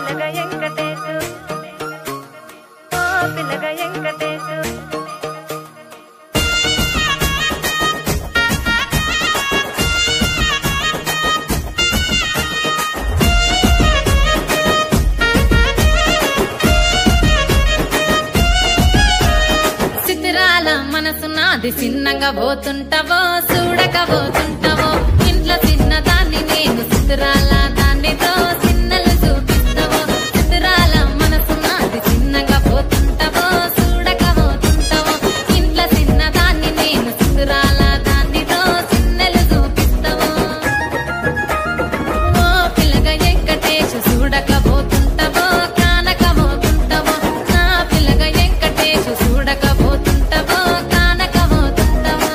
పిల్లగా వెంకటేశు ఓ పిల్లగా వెంకటేశు సితిరాల మనసు నాది చిన్నగా పోతుంటావో చూడకపోతుంటావో ఇంట్లో చిన్నదాన్ని నేను సితిరాల దానితో చిన్నలు చూపిస్తావో సితిరాల మనసు నాది చిన్నగా పోతుంటావో చూడకపోతుంటావో ఇంట్లో చిన్నదాన్ని నేను సితిరాల దానితో చిన్నలు చూపిస్తావో ఓ పిల్లగా వెంకటేశు చూడకపోతుంటావో కానకపోతుంటావో నా పిల్లగా వెంకటేశు చూడకపోతుంటావో కానకపోతుంటావో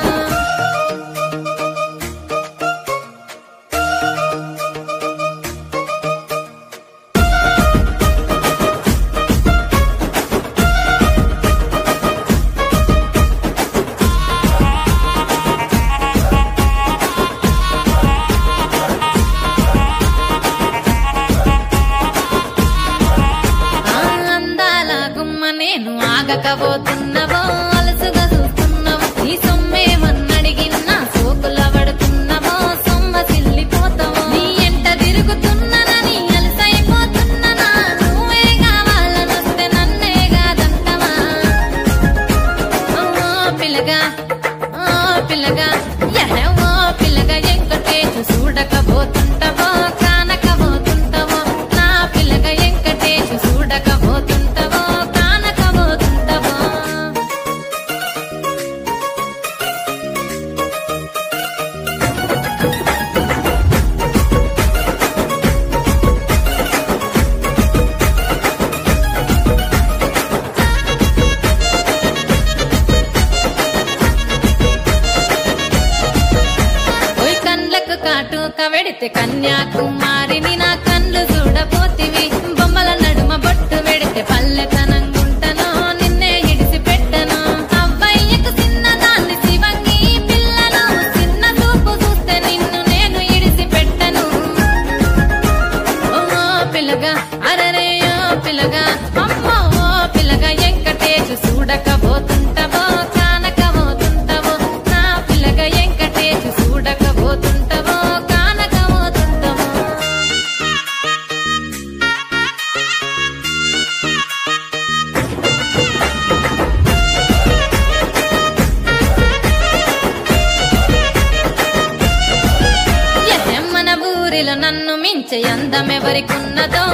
అందాల గుమ్మ నేను ఆగకపోతున్నావో అలసుగా చూస్తున్నావో నీ సొమ్మేమన్నడిగినా సోకుల పడుతున్నావో సొమ్మ సిల్లిపోతావో నీ ఎంట తిరుగుతున్నానని అలసైపోతున్నానా నువ్వే కావాలనొస్తే నన్నే కాదంటవా ఓ పిల్లగా ఓ పిల్లగా వెంకటేశు చూడకపోతుంటావో కానకపోతుంటావో నా పిల్లగా వెంకటేశు చూడకపోతుంటావో కానకపోతుంటావో ఓయ్ కండ్లకు కాటుక వెడితే కన్యాకుమారిని నా కండ్లు చూడపోతివి బొమ్మల నడుమ బొట్టు వెడితే పల్లెతనంగుంటనో నిన్నే ఇడిసి పెట్టను అవ్వయ్యకు చిన్నదాన్ని శివంగి పిల్లను చిన్న చూపు చూస్తే నిన్ను నేను ఇడిసి పెట్టను ఓ పిల్లగా అరరే ఓ పిల్లగా అమ్మో ఓ పిల్లగా వెంకటేశు చూడకపోతుంటావో కానకపోతుంటావో నా పిల్లగా వెంకటేశు చూడకపోతుంటావో కానకపోతుంటావో మన ఊరిలో నన్ను మించే అందమెవరికున్నదో